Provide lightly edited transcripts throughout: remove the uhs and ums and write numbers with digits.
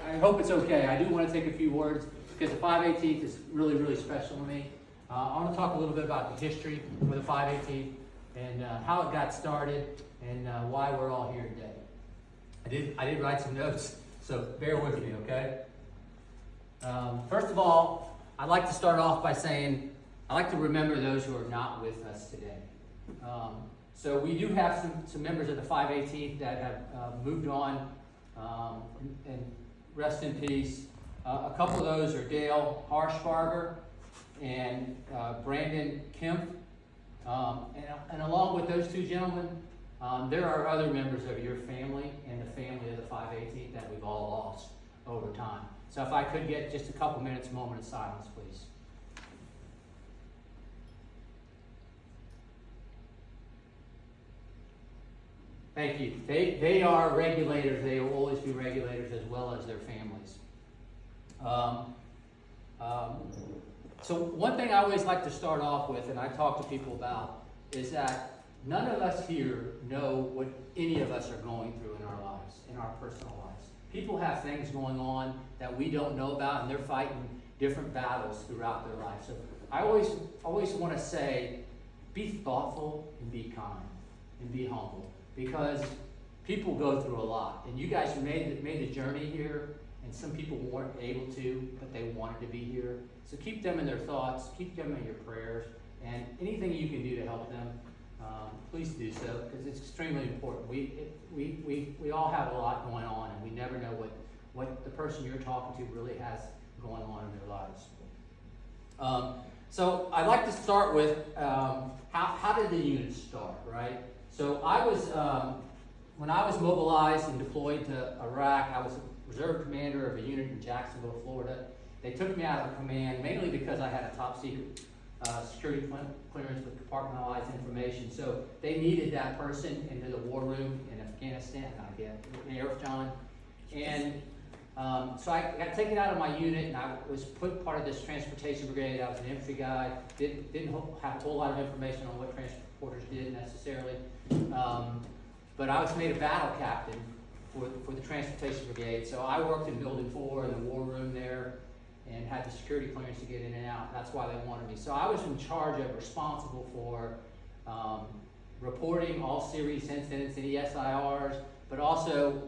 I hope it's okay. I do want to take a few words because the 518th is really, really special to me. I want to talk a little bit about the history of the 518th and how it got started and why we're all here today. I did write some notes, so bear with me, okay? First of all, I'd like to start off by saying I'd like to remember those who are not with us today. So we do have some members of the 518th that have moved on and rest in peace. A couple of those are Dale Harshbarger and Brandon Kemp. And along with those two gentlemen, there are other members of your family and the family of the 518th that we've all lost over time. So if I could get just a couple minutes, moment of silence, please. Thank you. They are regulators. They will always be regulators as well as their families. So one thing I always like to start off with, and I talk to people about, is that none of us here know what any of us are going through in our lives, in our personal lives. People have things going on that we don't know about, and they're fighting different battles throughout their life. So I always want to say, be thoughtful and be kind and be humble, because people go through a lot. And you guys made the journey here, and some people weren't able to, but they wanted to be here. So keep them in their thoughts, keep them in your prayers, and anything you can do to help them, please do so, because it's extremely important. We all have a lot going on, and we never know what the person you're talking to really has going on in their lives. So I'd like to start with how did the unit start, right? So I was, when I was mobilized and deployed to Iraq, I was a reserve commander of a unit in Jacksonville, Florida. They took me out of command mainly because I had a top secret security clearance with compartmentalized information. So they needed that person into the war room in Afghanistan, I get John. And so I got taken out of my unit, and I was put part of this transportation brigade. I was an infantry guy, didn't have a whole lot of information on what transporters did necessarily. But I was made a battle captain for the transportation brigade. So I worked in Building 4 in the war room there and had the security clearance to get in and out. That's why they wanted me. So I was in charge of, responsible for reporting all serious incidents, any SIRs, but also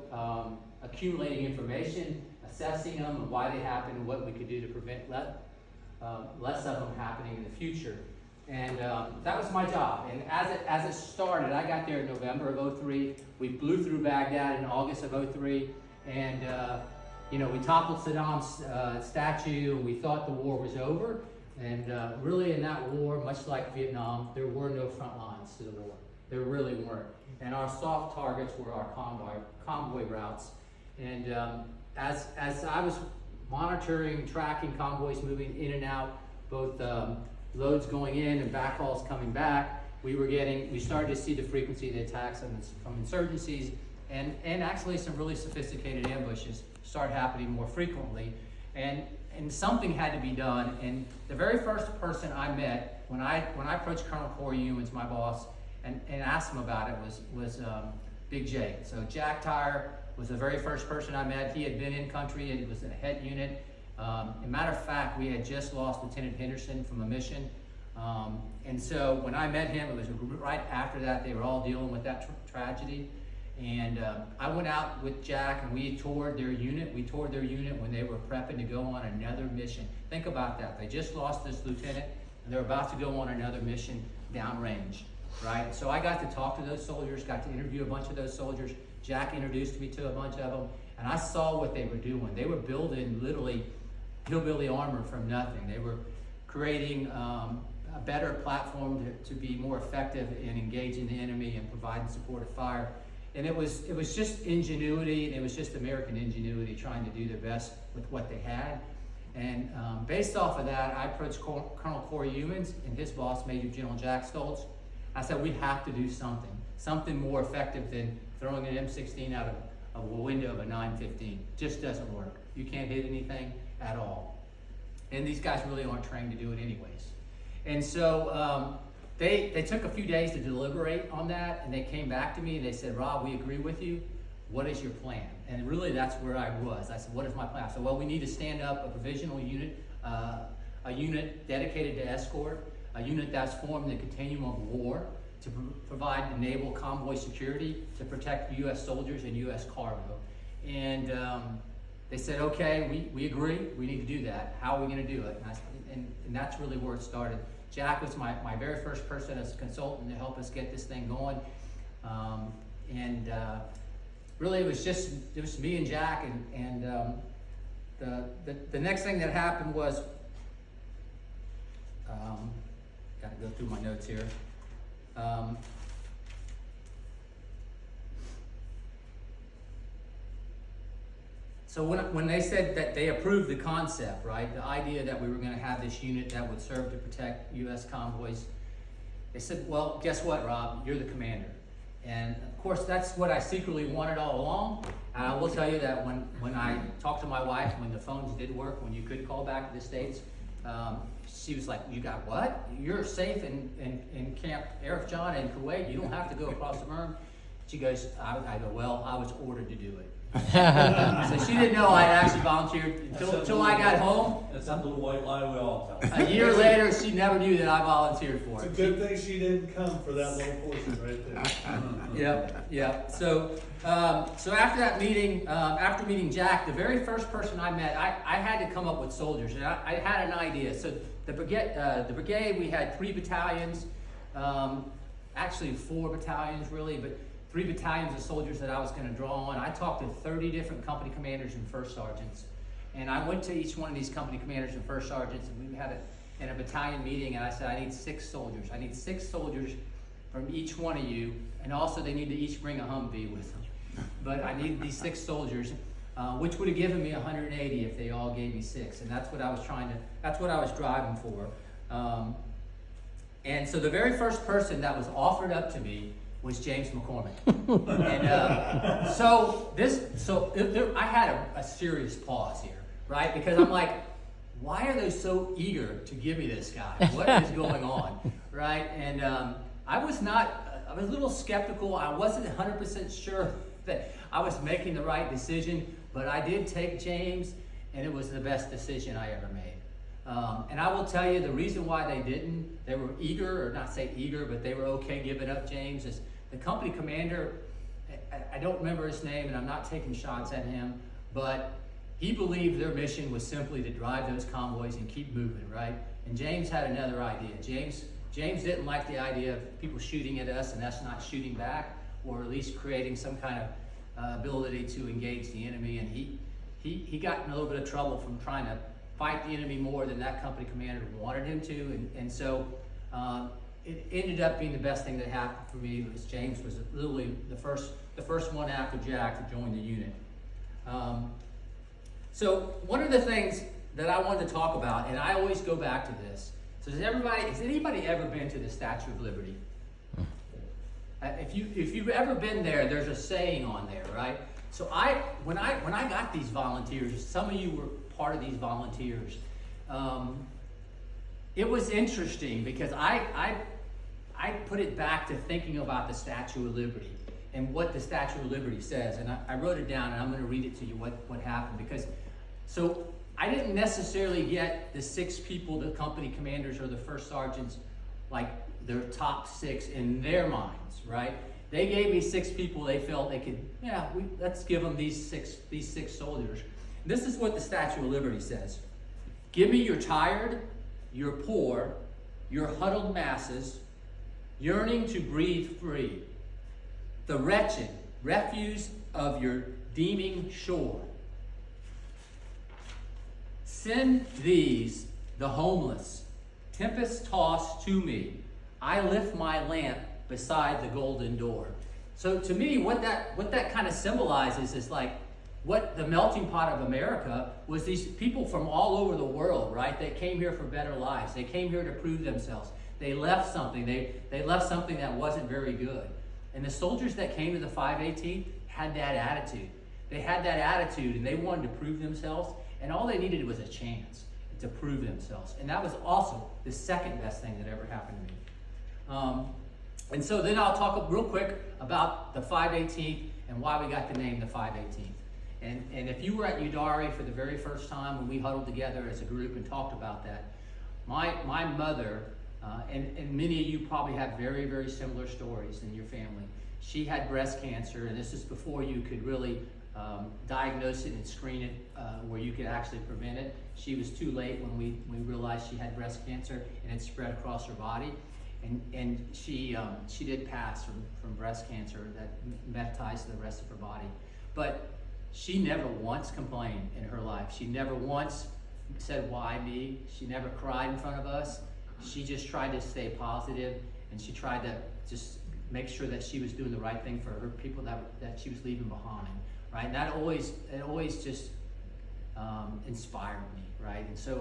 accumulating information, assessing them and why they happened, and what we could do to prevent less of them happening in the future. And that was my job. And as it started, I got there in November of 03. We blew through Baghdad in August of 03. And we toppled Saddam's statue, and we thought the war was over. And really in that war, much like Vietnam, there were no front lines to the war. There really weren't. And our soft targets were our convoy routes. And as I was monitoring, tracking convoys moving in and out, both loads going in and backhauls coming back, we started to see the frequency of the attacks from insurgencies, and actually some really sophisticated ambushes start happening more frequently. And something had to be done. And the very first person I met when I approached Colonel Corey Humans, my boss, and asked him about it was Big Jake. So Jack Tyre was the very first person I met. He had been in country and he was in a het unit. As a matter of fact, we had just lost Lieutenant Henderson from a mission. And so when I met him, it was right after that. They were all dealing with that tragedy. And I went out with Jack, and we toured their unit. We toured their unit when they were prepping to go on another mission. Think about that. They just lost this lieutenant, and they're about to go on another mission downrange, right? So I got to talk to those soldiers, got to interview a bunch of those soldiers. Jack introduced me to a bunch of them, and I saw what they were doing. They were building literally hillbilly armor from nothing. They were creating a better platform to be more effective in engaging the enemy and providing supportive fire. And it was just ingenuity, and it was just American ingenuity trying to do their best with what they had. And based off of that, I approached Colonel Corey Humans and his boss, Major General Jack Stoltz. I said, we have to do something more effective than throwing an M16 out of a window of a 915. Just doesn't work. You can't hit anything at all. And these guys really aren't trained to do it anyways. And so they took a few days to deliberate on that, and they came back to me and they said, Rob, we agree with you. what is your plan? And really that's where I was. I said, what is my plan? I said, well, we need to stand up a provisional unit, a unit dedicated to escort, a unit that's formed in the continuum of war to provide the naval convoy security to protect U.S. soldiers and U.S. cargo. And they said, okay, we agree, we need to do that. How are we going to do it? And that's really where it started. Jack was my very first person as a consultant to help us get this thing going. Really it was just me and Jack, and the next thing that happened was, got to go through my notes here. So when they said that they approved the concept, right, the idea that we were going to have this unit that would serve to protect U.S. convoys, they said, well, guess what, Rob, you're the commander. And of course, that's what I secretly wanted all along. And I will tell you that when I talked to my wife, when the phones did work, when you could call back to the States, she was like, you got what? You're safe in Camp Arif John in Kuwait. You don't have to go across the Marne. She goes, I go, well, I was ordered to do it. So she didn't know I had actually volunteered until I got home. That's that little white lie we all tell. A year later, she never knew that I volunteered for it. It's a good thing she didn't come for that little portion right there. Yep. So after that meeting, after meeting Jack, the very first person I met, I had to come up with soldiers, and I had an idea. So the brigade, we had 3 battalions, actually 4 battalions really, but 3 battalions of soldiers that I was going to draw on. I talked to 30 different company commanders and first sergeants. And I went to each one of these company commanders and first sergeants, and we had in a battalion meeting, and I said, I need 6 soldiers. I need 6 soldiers from each one of you, and also they need to each bring a Humvee with them. But I need these 6 soldiers, which would have given me 180 if they all gave me 6. And that's what I was that's what I was driving for. And so the very first person that was offered up to me was James McCormick. And I had a serious pause here, right? Because I'm like, why are they so eager to give me this guy? What is going on, right? And I was a little skeptical. I wasn't 100% sure that I was making the right decision, but I did take James, and it was the best decision I ever made. And I will tell you the reason why they were eager, or not say eager, but they were okay giving up James, is the company commander, I don't remember his name, and I'm not taking shots at him, but he believed their mission was simply to drive those convoys and keep moving, right? And James had another idea. James didn't like the idea of people shooting at us and us not shooting back, or at least creating some kind of ability to engage the enemy. And he got in a little bit of trouble from trying to fight the enemy more than that company commander wanted him to. And so it ended up being the best thing that happened for me, because James was literally the first one after Jack to join the unit. So one of the things that I wanted to talk about, and I always go back to this. So has anybody ever been to the Statue of Liberty? If you've ever been there, there's a saying on there, right? So when I got these volunteers, some of you were part of these volunteers. It was interesting because I put it back to thinking about the Statue of Liberty and what the Statue of Liberty says, and I wrote it down, and I'm going to read it to you what happened, because so I didn't necessarily get the 6 people, the company commanders or the first sergeants, like their top 6 in their minds, right? They gave me 6 people they felt they could, let's give them these six soldiers. This is what the Statue of Liberty says. Give me your tired, your poor, your huddled masses, yearning to breathe free, the wretched, refuse of your deeming shore. Send these, the homeless, tempest-tossed to me. I lift my lamp beside the golden door. So to me, what that kind of symbolizes is like what the melting pot of America was, these people from all over the world, right? They came here for better lives. They came here to prove themselves. They left something. They left something that wasn't very good. And the soldiers that came to the 518 had that attitude. They had that attitude, and they wanted to prove themselves, and all they needed was a chance to prove themselves. And that was also the second best thing that ever happened to me. And so then I'll talk real quick about the 518th and why we got the name the 518th. And if you were at Udari for the very first time when we huddled together as a group and talked about that, my mother, and many of you probably have very, very similar stories in your family. She had breast cancer, and this is before you could really diagnose it and screen it, where you could actually prevent it. She was too late when we realized she had breast cancer, and it spread across her body. And she did pass from breast cancer that metastasized the rest of her body. But she never once complained in her life. She never once said, why me? She never cried in front of us. She just tried to stay positive, and she tried to just make sure that she was doing the right thing for her people that she was leaving behind, right? And it always just inspired me, right? And so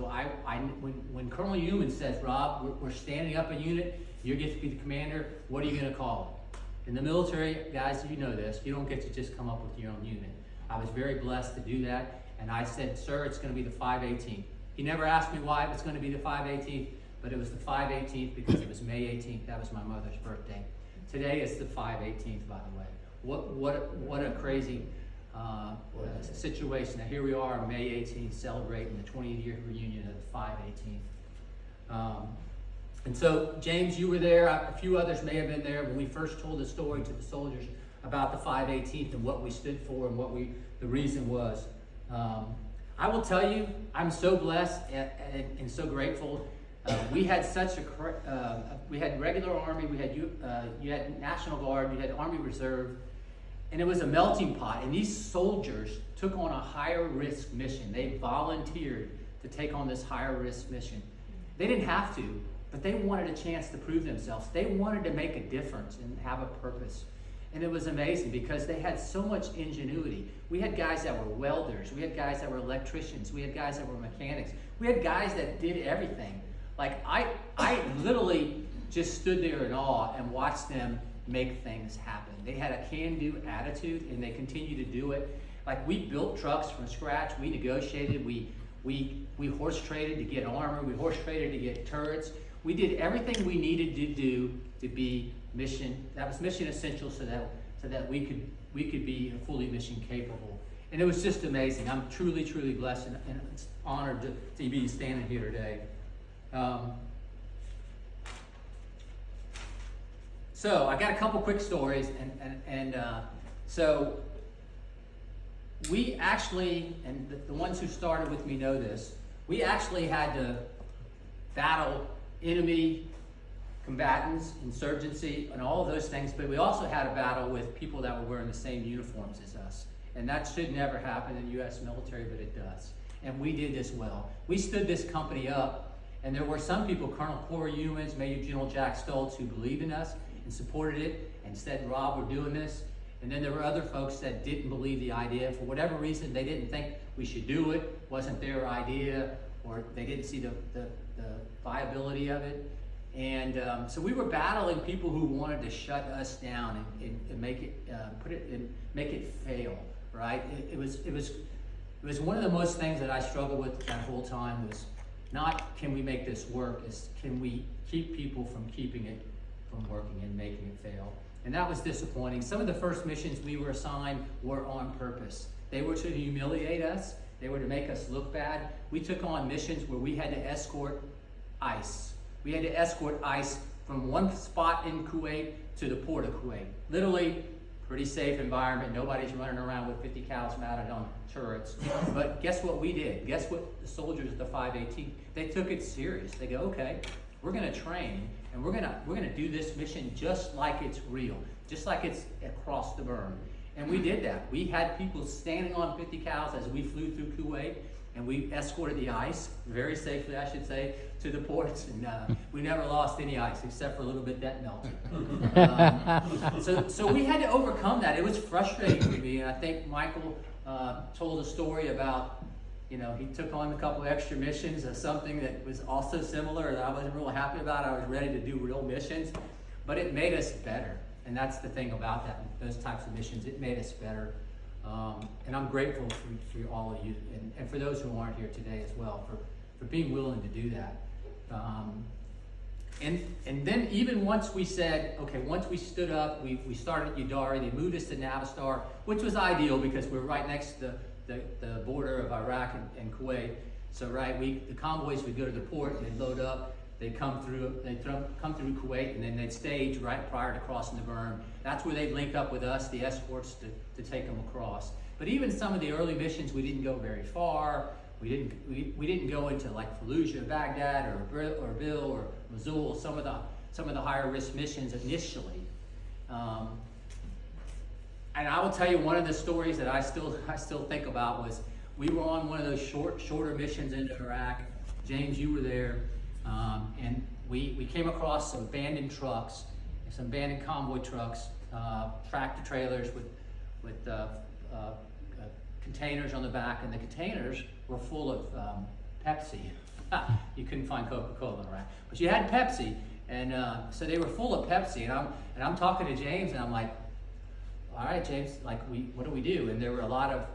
when Colonel Newman says, Rob, we're standing up a unit, you get to be the commander, what are you gonna call it? In the military, guys, you know this, you don't get to just come up with your own unit. I was very blessed to do that, and I said, sir, it's gonna be the 518th. He never asked me why it was gonna be the 518th, but it was the 518th because it was May 18th, that was my mother's birthday. Today is the 518th, by the way. What a crazy situation. Now here we are on May 18th celebrating the 20th-year reunion of the 518th. And so, James, you were there. A few others may have been there when we first told the story to the soldiers about the 518th and what we stood for and what the reason was. I will tell you, I'm so blessed and so grateful. We had such we had regular Army, you had National Guard, you had Army Reserve, and it was a melting pot. And these soldiers took on a higher risk mission. They volunteered to take on this higher risk mission. They didn't have to, but they wanted a chance to prove themselves. They wanted to make a difference and have a purpose. And it was amazing because they had so much ingenuity. We had guys that were welders. We had guys that were electricians. We had guys that were mechanics. We had guys that did everything. Like I literally just stood there in awe and watched them make things happen. They had a can-do attitude, and they continue to do it. Like, we built trucks from scratch. We negotiated. We horse traded to get armor. We horse traded to get turrets. We did everything we needed to do to be mission essential, so that we could be fully mission capable. And it was just amazing. I'm truly, truly blessed and honored to be standing here today. So I got a couple quick stories, and so we actually, and the ones who started with me know this, we actually had to battle enemy combatants, insurgency, and all of those things, but we also had a battle with people that were wearing the same uniforms as us. And that should never happen in the U.S. military, but it does. And we did this well. We stood this company up, and there were some people, Colonel Corey Humans, Major General Jack Stoltz, who believed in us and supported it and said, Rob, we're doing this. And then there were other folks that didn't believe the idea. For whatever reason, they didn't think we should do it, wasn't their idea, or they didn't see the viability of it. And so we were battling people who wanted to shut us down and make it fail, right? It was one of the most things that I struggled with that whole time was not can we make this work, is can we keep people from keeping it from working and making it fail. And that was disappointing. Some of the first missions we were assigned were on purpose. They were to humiliate us. They were to make us look bad. We took on missions where we had to escort ICE. We had to escort ICE from one spot in Kuwait to the port of Kuwait. Literally, pretty safe environment. Nobody's running around with 50 cals mounted on turrets. But guess what we did? Guess what the soldiers of the 518, they took it serious. They go, okay, we're gonna train, and we're gonna do this mission just like it's real, just like it's across the berm. And we did that. We had people standing on 50 cals as we flew through Kuwait, and we escorted the ICE, very safely, I should say, to the ports. And we never lost any ICE, except for a little bit that melted. So we had to overcome that. It was frustrating for me, and I think Michael told a story about, he took on a couple extra missions of something that was also similar that I wasn't real happy about. I was ready to do real missions, but it made us better. And that's the thing about that, those types of missions, it made us better. And I'm grateful for all of you, and for those who aren't here today as well, for being willing to do that. And then even once we said, okay, once we stood up, we started at Udari, they moved us to Navistar, which was ideal because we're right next to the border of Iraq and Kuwait. So the convoys would go to the port, they'd load up, they'd come through Kuwait, and then they'd stage right prior to crossing the berm. That's where they'd link up with us, the escorts, to take them across. But even some of the early missions, we didn't go very far. We didn't go into like Fallujah, Baghdad, or Erbil, or Mosul, some of the higher risk missions initially. And I will tell you, one of the stories that I still think about was we were on one of those shorter missions into Iraq. James, you were there, and we came across some abandoned trucks, some abandoned convoy trucks, tractor trailers with containers on the back, and the containers were full of Pepsi. You couldn't find Coca-Cola in Iraq, but you had Pepsi, and so they were full of Pepsi. And I'm talking to James, and I'm like, "All right, James, like what do we do?" And there were a lot of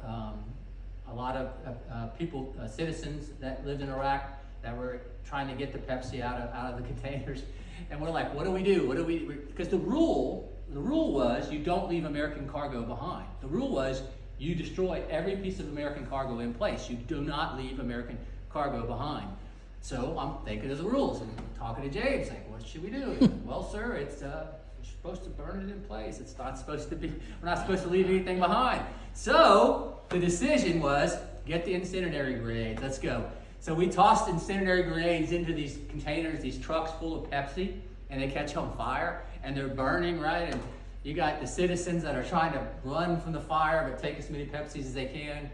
people, citizens that lived in Iraq that were trying to get the Pepsi out of the containers, and we're like, "What do we do? What do we?" Because the rule was you don't leave American cargo behind. The rule was you destroy every piece of American cargo in place. You do not leave American cargo behind. So I'm thinking of the rules and talking to James, like, what should we do? Well, sir, it's you're supposed to burn it in place. It's not supposed to be, we're not supposed to leave anything behind. So the decision was, get the incendiary grenades, let's go. So we tossed incendiary grenades into these containers, these trucks full of Pepsi, and they catch on fire, and they're burning, right? And you got the citizens that are trying to run from the fire, but take as many Pepsis as they can.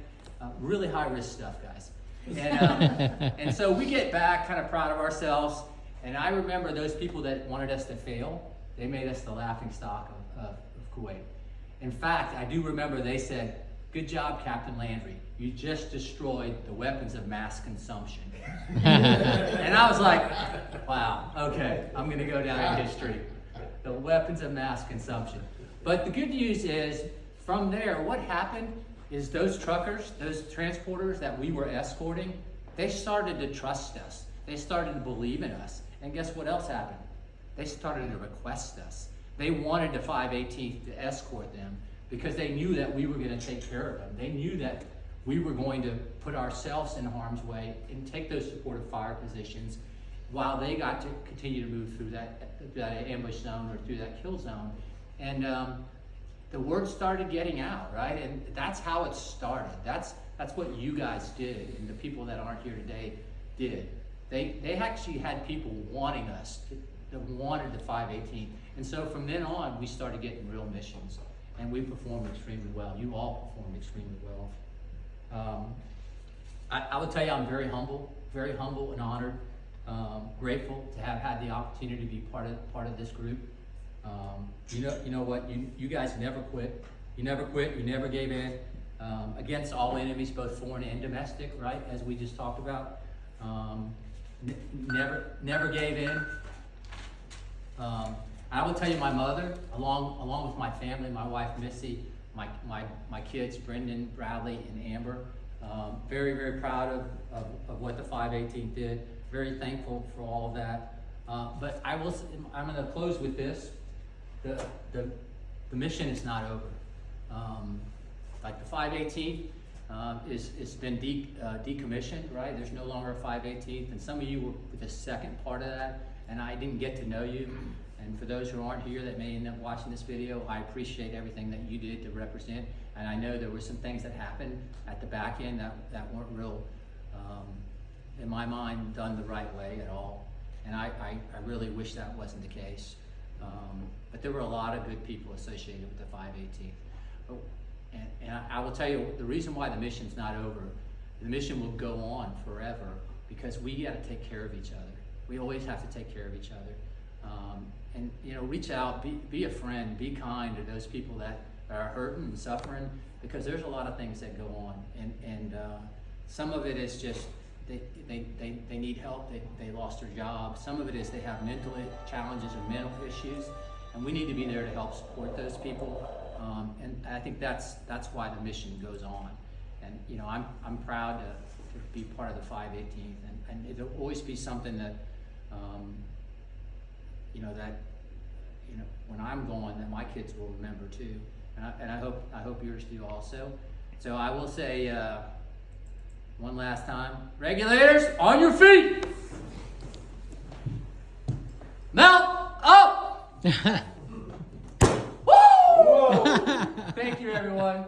Really high risk stuff, guys. And so we get back kind of proud of ourselves. And I remember those people that wanted us to fail, they made us the laughing stock of Kuwait. In fact, I do remember they said, "Good job, Captain Landry. You just destroyed the weapons of mass consumption." And I was like, wow, okay, I'm going to go down in history. The weapons of mass consumption. But the good news is, from there, what happened is those truckers, those transporters that we were escorting, they started to trust us. They started to believe in us. And guess what else happened? They started to request us. They wanted the 518th to escort them because they knew that we were going to take care of them. They knew that we were going to put ourselves in harm's way and take those supportive fire positions while they got to continue to move through that ambush zone or through that kill zone. And the word started getting out, right? And that's how it started. That's what you guys did, and the people that aren't here today did. They actually had people wanting us, that wanted the 518th. And so from then on, we started getting real missions, and we performed extremely well. You all performed extremely well. I will tell you, I'm very humble and honored, grateful to have had the opportunity to be part of this group. You know what? You guys never quit. You never quit. You never gave in against all enemies, both foreign and domestic. Right, as we just talked about. Never gave in. I will tell you, my mother, along with my family, my wife Missy, my kids Brendan, Bradley, and Amber. Very, very proud of what the 518th did. Very thankful for all of that. But I'm going to close with this. The mission is not over. Like the 518th is been decommissioned, right? There's no longer a 518th, and some of you were the second part of that, and I didn't get to know you. And for those who aren't here that may end up watching this video, I appreciate everything that you did to represent. And I know there were some things that happened at the back end that weren't real, in my mind, done the right way at all. And I really wish that wasn't the case. But there were a lot of good people associated with the 518th. And I will tell you, the reason why the mission's not over, the mission will go on forever, because we got to take care of each other. We always have to take care of each other. And reach out, be a friend, be kind to those people that are hurting and suffering, because there's a lot of things that go on. And some of it is just they need help, they lost their job. Some of it is they have mental challenges or mental issues, and we need to be there to help support those people. And I think that's why the mission goes on. And I'm proud to be part of the 518th, and it'll always be something that you know, that, you know, when I'm gone, that my kids will remember too. And I hope yours do also. So I will say, one last time, regulators, on your feet! Mount up! Woo! Thank you, everyone.